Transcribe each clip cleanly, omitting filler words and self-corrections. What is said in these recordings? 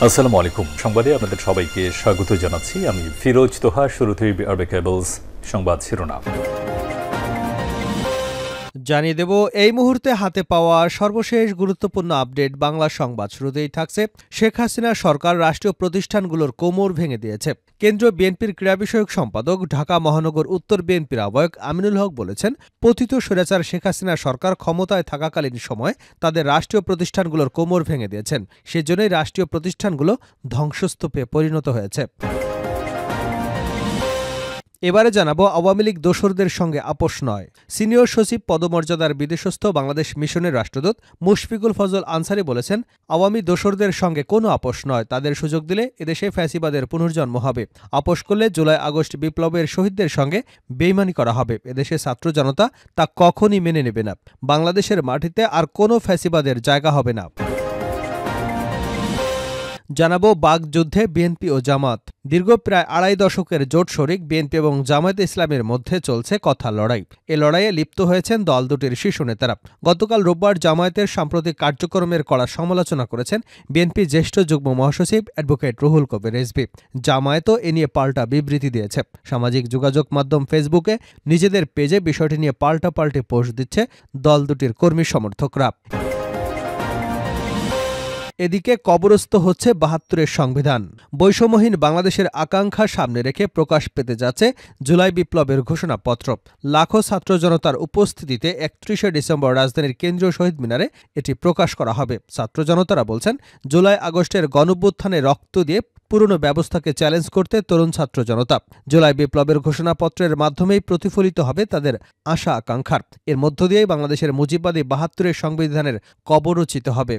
আসসালামু আলাইকুম। সংবাদে আপনাদের সবাইকে স্বাগত জানাচ্ছি। আমি ফিরোজ তোহা। শুরুতেই আরবে কেবলস সংবাদ শিরোনাম জানিয়ে দেব এই মুহূর্তে হাতে পাওয়া সর্বশেষ গুরুত্বপূর্ণ আপডেট বাংলা সংবাদ। শুরুতেই থাকছে শেখ হাসিনা সরকার রাষ্ট্রীয় প্রতিষ্ঠানগুলোর কোমর ভেঙে দিয়েছে। কেন্দ্রীয় বিএনপির ক্রীড়া বিষয়ক সম্পাদক ঢাকা মহানগর উত্তর বিএনপির আহ্বায়ক আমিনুল হক বলেছেন, পতিত স্বৈরাচার শেখ হাসিনা সরকার ক্ষমতায় থাকাকালীন সময় তাদের রাষ্ট্রীয় প্রতিষ্ঠানগুলোর কোমর ভেঙে দিয়েছেন। সেজন্যই রাষ্ট্রীয় প্রতিষ্ঠানগুলো ধ্বংসস্তূপে পরিণত হয়েছে। এবারে জানাবো আওয়ামী লীগ দোসরদের সঙ্গে আপোষ নয়। সিনিয়র সচিব পদমর্যাদার বিদেশস্থ বাংলাদেশ মিশনের রাষ্ট্রদূত মুশফিকুল ফজল আনসারী বলেছেন, আওয়ামী দোসরদের সঙ্গে কোনো আপোষ নয়। তাদের সুযোগ দিলে এদেশে ফ্যাসিবাদের পুনর্জন্ম হবে। আপোষ করলে জুলাই আগস্ট বিপ্লবের শহীদদের সঙ্গে বেইমানি করা হবে। এদেশে ছাত্র জনতা তা কখনই মেনে নেবে না। বাংলাদেশের মাটিতে আর কোনো ফ্যাসিবাদের জায়গা হবে না। জানাবো বাগযুদ্ধে বিএনপি ও জামাত। দীর্ঘ প্রায় আড়াই দশকের জোট শরিক বিএনপি এবং জামায়াতে ইসলামের মধ্যে চলছে কথা লড়াই। এ লড়াইয়ে লিপ্ত হয়েছেন দল দুটির শীর্ষ নেতারা। গতকাল রোববার জামায়াতের সাম্প্রতিক কার্যক্রমের কড়া সমালোচনা করেছেন বিএনপি জ্যেষ্ঠ যুগ্ম মহাসচিব অ্যাডভোকেট রুহুল কবির রিজভী। জামায়াতও এ নিয়ে পাল্টা বিবৃতি দিয়েছে। সামাজিক যোগাযোগ মাধ্যম ফেসবুকে নিজেদের পেজে বিষয়টি নিয়ে পাল্টাপাল্টি পোস্ট দিচ্ছে দল দুটির কর্মী সমর্থকরা। এদিকে কবরস্থ হচ্ছে ৭২-এর সংবিধান। বৈষম্যহীন বাংলাদেশের আকাঙ্ক্ষা সামনে রেখে প্রকাশ পেতে যাচ্ছে জুলাই বিপ্লবের ঘোষণাপত্র। লাখো ছাত্র জনতার উপস্থিতিতে ৩১শে ডিসেম্বর রাজধানীর কেন্দ্রীয় শহীদ মিনারে এটি প্রকাশ করা হবে। ছাত্র জনতারা বলছেন, জুলাই আগস্টের গণঅভ্যুত্থানে রক্ত দিয়ে পুরনো ব্যবস্থাকে চ্যালেঞ্জ করতে তরুণ ছাত্র জনতা। জুলাই বিপ্লবের ঘোষণাপত্রের মাধ্যমেই প্রতিফলিত হবে তাদের আশা আকাঙ্ক্ষার। এর মধ্য দিয়েই বাংলাদেশের মুজিববাদী ৭২-এর সংবিধানের কবর রচিত হবে।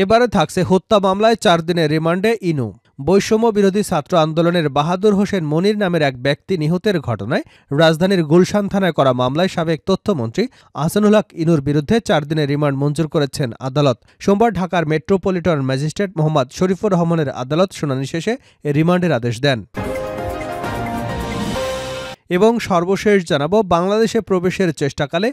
এবারে থাকছে হত্যা মামলায় ৪ দিনের রিমান্ডে ইনু। বৈষম্য বিরোধী ছাত্র আন্দোলনের বাহাদুর হোসেন মনির নামের এক ব্যক্তি নিহতের ঘটনায় রাজধানীর গুলশান থানায় করা মামলায় সাবেক তথ্যমন্ত্রী আহসানুল হক ইনুর বিরুদ্ধে ৪ দিনের রিমান্ড মঞ্জুর করেছেন আদালত। সোমবার ঢাকার মেট্রোপলিটন ম্যাজিস্ট্রেট মোহাম্মদ শরীফুর রহমানের আদালত শুনানি শেষে এ রিমান্ডের আদেশ দেন। এবং সর্বশেষ জানাবো বাংলাদেশে প্রবেশের চেষ্টাকালে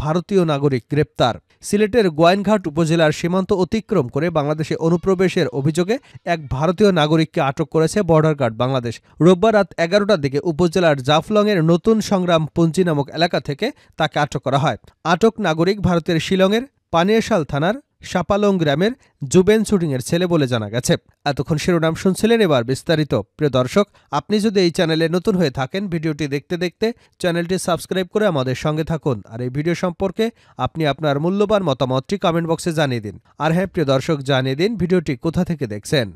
ভারতীয় নাগরিক গ্রেপ্তার। সিলেটের গোয়াইনঘাট উপজেলার সীমান্ত অতিক্রম করে বাংলাদেশে অনুপ্রবেশের অভিযোগে এক ভারতীয় নাগরিককে আটক করেছে বর্ডার গার্ড বাংলাদেশ। রোববার রাত ১১টার দিকে উপজেলার জাফলংয়ের নতুন সংগ্রাম পুঞ্জি নামক এলাকা থেকে তাকে আটক করা হয়। আটক নাগরিক ভারতের শিলংয়ের পানিয়াশাল থানার সাপালং গ্রামের জুবেন শুটিংয়ের ছেলে বলে জানা গেছে। এতক্ষণ শিরোনাম শুনছিলেন, এবার বিস্তারিত। প্রিয় দর্শক, আপনি যদি এই চ্যানেলে নতুন হয়ে থাকেন, ভিডিওটি দেখতে দেখতে চ্যানেলটি সাবস্ক্রাইব করে আমাদের সঙ্গে থাকুন। আর এই ভিডিও সম্পর্কে আপনি আপনার মূল্যবান মতামতটি কমেন্ট বক্সে জানিয়ে দিন। আর হ্যাঁ প্রিয় দর্শক, জানিয়ে দিন ভিডিওটি কোথা থেকে দেখছেন।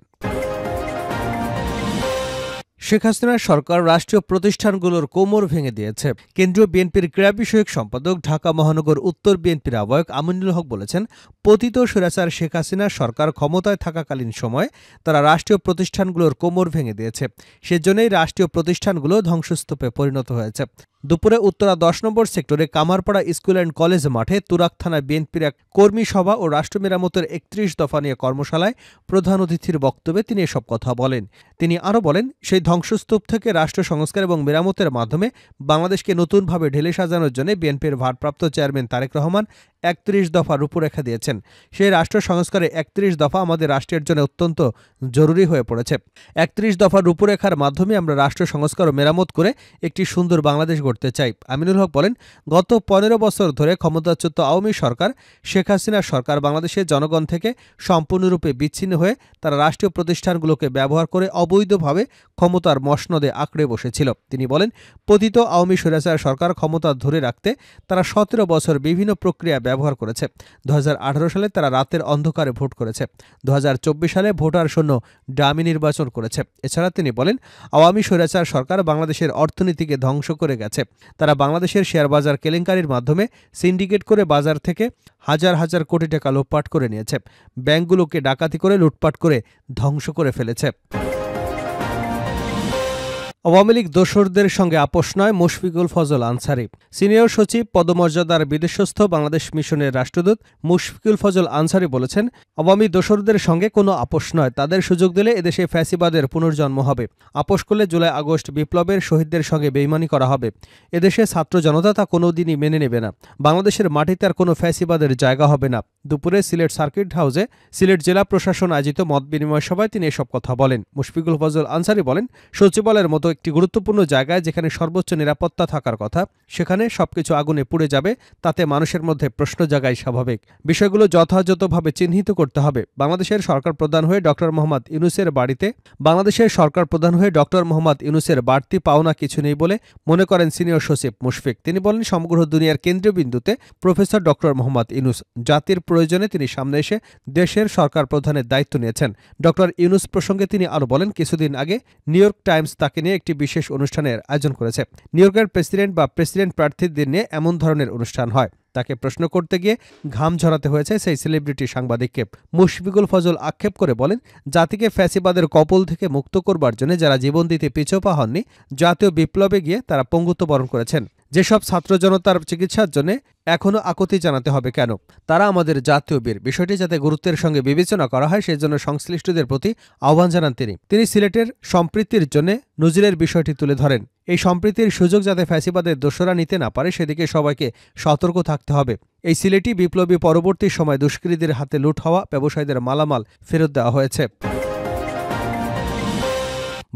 শেখ হাসিনার সরকার রাষ্ট্রীয় প্রতিষ্ঠানগুলোর কোমর ভেঙে দিয়েছে। কেন্দ্রীয় বিএনপির ক্রীড়া বিষয়ক সম্পাদক ঢাকা মহানগর উত্তর বিএনপির আহ্বায়ক আমিনুল হক বলেছেন, পতিত স্বৈরাচার শেখ হাসিনা সরকার ক্ষমতায় থাকাকালীন সময়ে তারা রাষ্ট্রীয় প্রতিষ্ঠানগুলোর কোমর ভেঙে দিয়েছে। সেজন্যই রাষ্ট্রীয় প্রতিষ্ঠানগুলো ধ্বংসস্তূপে পরিণত হয়েছে। দুপুরে উত্তরা ১০ নম্বর সেক্টরে কামারপাড়া স্কুল অ্যান্ড কলেজ মাঠে তুরাক থানায় বিএনপির এক কর্মী সভা ও রাষ্ট্র মেরামতের ৩১ দফা নিয়ে কর্মশালায় প্রধান অতিথির বক্তব্যে তিনি এসব কথা বলেন। তিনি আরও বলেন, সেই ধ্বংসস্তূপ থেকে রাষ্ট্র সংস্কার এবং মেরামতের মাধ্যমে বাংলাদেশকে নতুনভাবে ঢেলে সাজানোর জন্য বিএনপির ভারপ্রাপ্ত চেয়ারম্যান তারেক রহমান ৩১ দফা রূপরেখা দিয়েছেন। সেই রাষ্ট্র সংস্কারে ৩১ দফা আমাদের রাষ্ট্রের জন্য অত্যন্ত জরুরি হয়ে পড়েছে। ৩১ দফার রূপরেখার মাধ্যমে আমরা রাষ্ট্র সংস্কার ও মেরামত করে একটি সুন্দর বাংলাদেশ গড়তে চাই। আমিনুল হক বলেন, গত ১৫ বছর ধরে ক্ষমতাচ্যুত আওয়ামী সরকার শেখ হাসিনা সরকার বাংলাদেশের জনগণ থেকে সম্পূর্ণরূপে বিচ্ছিন্ন হয়ে তারা রাষ্ট্রীয় প্রতিষ্ঠানগুলোকে ব্যবহার করে অবৈধভাবে ক্ষমতার মসনদে আঁকড়ে বসেছিল। তিনি বলেন, পতিত আওয়ামী স্বৈরাচার সরকার ক্ষমতা ধরে রাখতে তারা ১৭ বছর বিভিন্ন প্রক্রিয়া ব্যবহার করেছে। ২০১৮ সালে তারা রাতের অন্ধকারে ভোট করেছে। ২০২৪ সালে ভোটার শূন্য ডামি নির্বাচন করেছে। এছাড়া তিনি বলেন, আওয়ামী স্বৈরাচার সরকার বাংলাদেশের অর্থনীতিকে ধ্বংস করে গেছে। তারা বাংলাদেশের শেয়ার বাজার কেলেঙ্কারির মাধ্যমে সিন্ডিকেট করে বাজার থেকে হাজার হাজার কোটি টাকা লোপাট করে নিয়েছে। ব্যাংকগুলোকে ডাকাতি করে লুটপাট করে ধ্বংস করে ফেলেছে। আওয়ামী লীগ দোসরদের সঙ্গে আপোষ নয়, মুশফিকুল ফজল আনসারী। সিনিয়র সচিব পদমর্যাদার বিদেশস্থ বাংলাদেশ মিশনের রাষ্ট্রদূত মুশফিকুল ফজল আনসারী বলেছেন, আওয়ামী দোসরদের সঙ্গে কোনো আপোষ নয়। তাদের সুযোগ দিলে এদেশে ফ্যাসিবাদের পুনর্জন্ম হবে। আপোষ করলে জুলাই আগস্ট বিপ্লবের শহীদদের সঙ্গে বেইমানি করা হবে। এদেশে ছাত্র জনতা তা কোনোদিনই মেনে নেবে না। বাংলাদেশের মাটিতে আর কোনো ফ্যাসিবাদের জায়গা হবে না। দুপুরে সিলেট সার্কিট হাউসে সিলেট জেলা প্রশাসন আয়োজিত মত বিনিময় সভায় তিনি এসব কথা বলেন। মুশফিকুল ফজল আনসারী বলেন, সচিবালয়ের মতো একটি গুরুত্বপূর্ণ জায়গায় যেখানে সর্বোচ্চ নিরাপত্তা থাকার কথা, সেখানে সবকিছু আগুনে পুড়ে যাবে, তাতে মানুষের মধ্যে প্রশ্ন জাগাই স্বাভাবিক। বিষয়গুলো যথাযথভাবে চিহ্নিত করতে হবে। বাংলাদেশের সরকার প্রধান হয়ে ডক্টর মোহাম্মদ ইউনূসের বাড়তি পাওনা কিছু নেই বলে মনে করেন সিনিয়র সচিব মুশফিক। তিনি বলেন, সমগ্র দুনিয়ার কেন্দ্রীয় বিন্দুতে প্রফেসর ডক্টর মোহাম্মদ ইউনূস। জাতির প্রয়োজনে তিনি সামনে এসে দেশের সরকার প্রধানের দায়িত্ব নিয়েছেন। ডক্টর ইউনূস প্রসঙ্গে তিনি আরও বলেন, কিছুদিন আগে নিউ ইয়র্ক টাইমস তাকে নিয়ে একটি বিশেষ অনুষ্ঠানের আয়োজন করেছে। নিউ ইয়র্কের প্রেসিডেন্ট প্রার্থীদের নিয়ে এমন ধরনের অনুষ্ঠান হয়। তাকে প্রশ্ন করতে গিয়ে ঘাম ঝরাতে হয়েছে সেই সেলিব্রিটি সাংবাদিককে। মুশফিকুল ফজল আক্ষেপ করে বলেন, জাতিকে ফ্যাসিবাদের কবল থেকে মুক্ত করবার জন্য যারা জীবন দিতে পিছপা হননি, জাতীয় বিপ্লবে গিয়ে তারা পঙ্গুত্ব বরণ করেছেন। যেসব ছাত্র জনতার চিকিৎসার জন্য এখনও আকুতি জানাতে হবে কেন? তারা আমাদের জাতীয় বীর। বিষয়টি যাতে গুরুত্বের সঙ্গে বিবেচনা করা হয় সেজন্য সংশ্লিষ্টদের প্রতি আহ্বান জানান তিনি সিলেটের সম্প্রীতির জন্য নজিরের বিষয়টি তুলে ধরেন। এই সম্প্রীতির সুযোগ যাতে ফ্যাসিবাদের দোসরা নিতে না পারে সেদিকে সবাইকে সতর্ক থাকতে হবে। এই সিলেটি বিপ্লবী পরবর্তী সময় দুষ্কৃতীদের হাতে লুট হওয়া ব্যবসায়ীদের মালামাল ফেরত দেওয়া হয়েছে।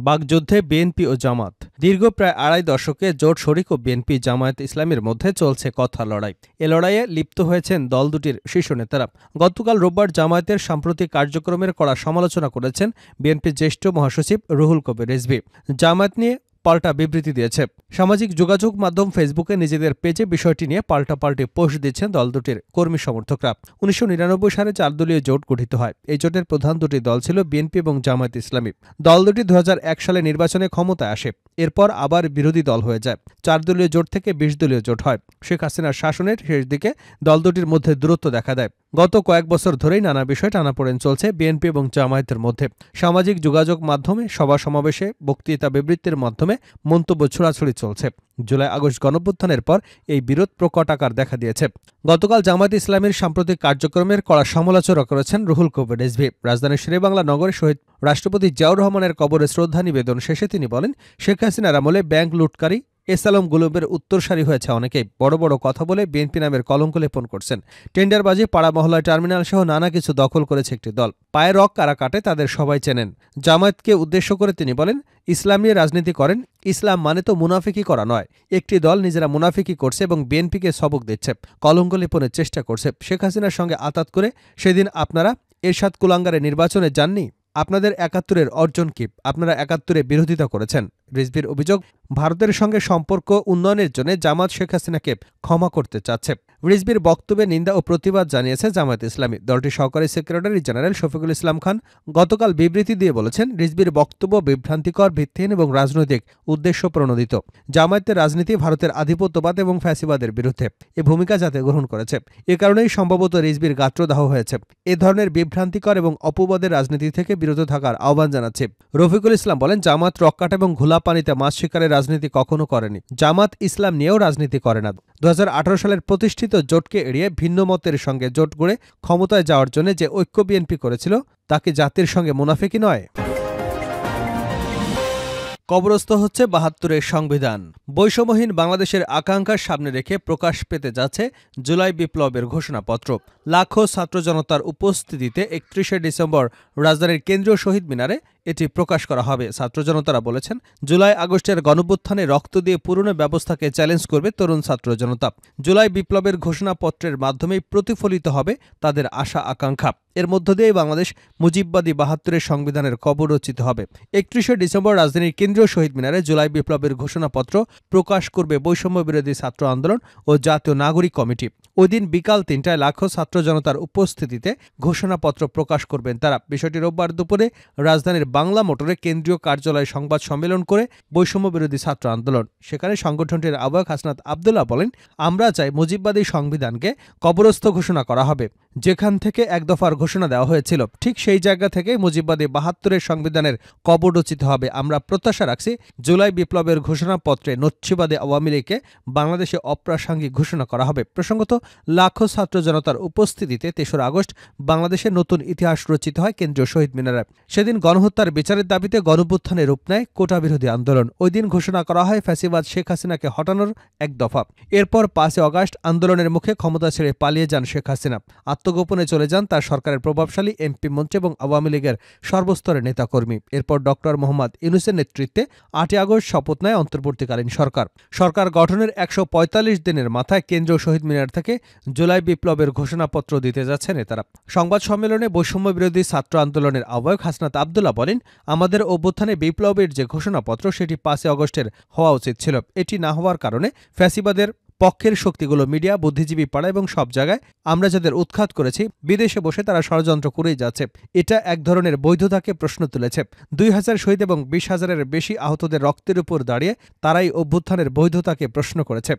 বাগযুদ্ধে বিএনপি ও জামাত। দীর্ঘ প্রায় আড়াই দশকে জোট শরিক ও বিএনপি জামায়াত ইসলামীর মধ্যে চলছে কথা লড়াই। এ লড়াইয়ে লিপ্ত হয়েছেন দল দুটির শীর্ষ নেতারা। গতকাল রোববার জামায়াতের সাম্প্রতিক কার্যক্রমের কড়া সমালোচনা করেছেন বিএনপির জ্যেষ্ঠ মহাসচিব রুহুল কবির রিজভী। জামায়াত নিয়ে পাল্টা বিবৃতি দিয়েছে। সামাজিক যোগাযোগ মাধ্যম ফেসবুকে নিজেদের পেজে বিষয়টি নিয়ে পাল্টাপাল্টি পোস্ট দিচ্ছেন দল দুটির কর্মী সমর্থকরা। 1999 সালে 4 দলীয় জোট গঠিত হয়। এই জোটের প্রধান দুটি দল ছিল বিএনপি এবং জামায়াত ইসলামী। দল দুটি 2001 সালে নির্বাচনে ক্ষমতায় আসে। এরপর আবার বিরোধী দল হয়ে যায়। 4 দলীয় জোট থেকে 20 দলীয় জোট হয়। শেখ হাসিনার শাসনের শেষ দিকে দল দুটির মধ্যে দূরত্ব দেখা দেয়। গত কয়েক বছর ধরেই নানা বিষয় টানাপোড়েন চলছে বিএনপি এবং জামায়াতের মধ্যে। সামাজিক যোগাযোগ মাধ্যমে, সভা সমাবেশে, বক্তৃতা বিবৃতির মাধ্যমে মন্তব্য ছড়াছড়ি চলছে। জুলাই আগস্ট গণঅভ্যুত্থানের পর এই বিরোধ প্রকট আকার দেখা দিয়েছে। গতকাল জামায়াত ইসলামীর সাম্প্রতিক কার্যক্রমের কড়া সমালোচনা করেছেন রুহুল কবির রিজভী। রাজধানীর শেরেবাংলা নগরে শহীদ রাষ্ট্রপতি জিয়াউর রহমানের কবরে শ্রদ্ধা নিবেদন শেষে তিনি বলেন, শেখ হাসিনার আমলে ব্যাংক লুটকারী এসালম গুলবের উত্তরসারি হয়েছে অনেকেই। বড় বড় কথা বলে বিএনপি নামের কলঙ্ক লেপন করছেন। টেন্ডারবাজি, পাড়া মহল্লায় টার্মিনাল সহ নানা কিছু দখল করেছে একটি দল। পায়ে রক কারা কাটে তাদের সবাই চেনেন। জামায়াতকে উদ্দেশ্য করে তিনি বলেন, ইসলাম নিয়ে রাজনীতি করেন। ইসলাম মানে তো মুনাফিকি করা নয়। একটি দল নিজেরা মুনাফিকি করছে এবং বিএনপিকে সবক দিচ্ছে, কলঙ্ক লেপনের চেষ্টা করছে। শেখ হাসিনার সঙ্গে আতাত করে সেদিন আপনারা এরশাদ কুলাঙ্গারে নির্বাচনে যাননি। আপনাদের ৭১-এর অর্জন কি? আপনারা ৭১-এ বিরোধিতা করেছেন। রিজভীর অভিযোগ, ভারতের সঙ্গে সম্পর্ক উন্নয়নের জন্য জামাত শেখ হাসিনাকে ক্ষমা করতে চাচ্ছে। রিজভীর বক্তব্যে নিন্দা ও প্রতিবাদ জানিয়েছে জামায়াত ইসলামী। দলটির সহকারী সেক্রেটারি জেনারেল শফিকুল ইসলাম খান গতকাল বিবৃতি দিয়ে বলেছেন, রিজভীর বক্তব্য বিভ্রান্তিকর, ভিত্তিহীন এবং রাজনৈতিক উদ্দেশ্য প্রণোদিত। জামায়াতের রাজনীতি ভারতের আধিপত্যবাদ এবং ফ্যাসিবাদের বিরুদ্ধে এ ভূমিকা যাতে গ্রহণ করেছে। এ কারণেই সম্ভবত রিজভীর গাত্রদাহ হয়েছে। এ ধরনের বিভ্রান্তিকর এবং অপবাদের রাজনীতি থেকে বিরত থাকার আহ্বান জানাচ্ছে। রফিকুল ইসলাম বলেন, জামাত রক্কাট এবং ঘোলা পানিতে মাছ শিকারের রাজনীতি কখনো করেনি। জামাত ইসলাম নিয়েও রাজনীতি করে না। 2018 সালের প্রতিষ্ঠিত জোটকে এড়িয়ে ভিন্ন মতের সঙ্গে জোট গড়ে ক্ষমতায় যাওয়ার জন্য যে ঐক্য বিএনপি করেছিল তা কি জাতির সঙ্গে মুনাফিকি নয়? কবরস্থ হচ্ছে ৭২-এর সংবিধান। বৈষম্যহীন বাংলাদেশের আকাঙ্ক্ষার সামনে রেখে প্রকাশ পেতে যাচ্ছে জুলাই বিপ্লবের ঘোষণাপত্র। লাখো ছাত্র জনতার উপস্থিতিতে ৩১ ডিসেম্বর রাজধানীর কেন্দ্রীয় শহীদ মিনারে এটি প্রকাশ করা হবে। ছাত্র জনতারা বলেছেন, জুলাই আগস্টের গণঅভ্যুত্থানে রক্ত দিয়ে পুরনো ব্যবস্থাকে চ্যালেঞ্জ করবে তরুণ ছাত্র জনতা। জুলাই বিপ্লবের ঘোষণাপত্রের মাধ্যমেই প্রতিফলিত হবে তাদের আশা আকাঙ্ক্ষা। এর মধ্য দিয়ে বাংলাদেশ মুজিববাদী ৭২-এর সংবিধানের কবর রচিত হবে। ৩১ ডিসেম্বর রাজধানীর কেন্দ্রীয় শহীদ মিনারে জুলাই বিপ্লবের ঘোষণাপত্র প্রকাশ করবে বৈষম্য বিরোধী ছাত্র আন্দোলন ও জাতীয় নাগরিক কমিটি। ওই দিন বিকাল ৩টায় লাখো ছাত্র জনতার উপস্থিতিতে ঘোষণাপত্র প্রকাশ করবেন তারা। বিষয়টি রোববার দুপুরে রাজধানীর বাংলা মোটরে কেন্দ্রীয় কার্যালয়ে সংবাদ সম্মেলন করে বৈষম্য বিরোধী ছাত্র আন্দোলন। সেখানে সংগঠনটির আহ্বায়ক হাসনাত আবদুল্লাহ বলেন, আমরা চাই মুজিববাদী সংবিধানকে কবরস্থ ঘোষণা করা হবে। যেখান থেকে এক দফার ঘোষণা দেওয়া হয়েছিল ঠিক সেই জায়গা থেকে মুজিববাদী ৭২-এর সংবিধানের কবর রচিত হবে। আমরা প্রত্যাশা রাখছি জুলাই বিপ্লবের ঘোষণাপত্রে নচ্ছিবাদী আওয়ামী লীগকে বাংলাদেশে অপ্রাসঙ্গিক ঘোষণা করা হবে। প্রসঙ্গত, লাখো ছাত্র জনতার উপস্থিতিতে ৩রা আগস্ট বাংলাদেশের নতুন ইতিহাস রচিত হয় কেন্দ্রীয় শহীদ মিনারে। সেদিন গণহত্যার বিচারের দাবিতে গণঅভ্যুত্থানে রূপ নেয় কোটা বিরোধী আন্দোলন। ওই দিন ঘোষণা করা হয় ফ্যাসিবাদ শেখ হাসিনাকে হটানোর এক দফা। এরপর ৫ আগস্ট আন্দোলনের মুখে ক্ষমতা ছেড়ে পালিয়ে যান শেখ হাসিনা। আত্মগোপনে চলে যান তার সরকারের প্রভাবশালী এমপি মন্ত্রী এবং আওয়ামী লীগের সর্বস্তরের নেতাকর্মী। এরপর ডক্টর মোহাম্মদ ইউনূসের নেতৃত্বে ৮ আগস্ট শপথ নেয় অন্তর্বর্তীকালীন সরকার। সরকার গঠনের ১৪৫ দিনের মাথায় কেন্দ্রীয় শহীদ মিনার থেকে জুলাই বিপ্লবের ঘোষণাপত্র দিতে যাচ্ছে নেতারা। সংবাদ সম্মেলনে বৈষম্য বিরোধী ছাত্র আন্দোলনের আহ্বায়ক হাসনাত আব্দুল্লাহ বলেন, আমাদের অভ্যুত্থানে বিপ্লবের যে ঘোষণাপত্র সেটি ৫ আগস্টের হওয়া উচিত ছিল। এটি না হওয়ার কারণে ফ্যাসিবাদের পক্ষের শক্তিগুলো মিডিয়া, বুদ্ধিজীবী পাড়া এবং সব জায়গায় আমরা যাদের উৎখাত করেছি, বিদেশে বসে তারা ষড়যন্ত্র করেই যাচ্ছে। এটা এক ধরনের বৈধতাকে প্রশ্ন তুলেছে। ২,০০০ শহীদ এবং ২০,০০০-এর বেশি আহতদের রক্তের উপর দাঁড়িয়ে তারাই অভ্যুত্থানের বৈধতাকে প্রশ্ন করেছে।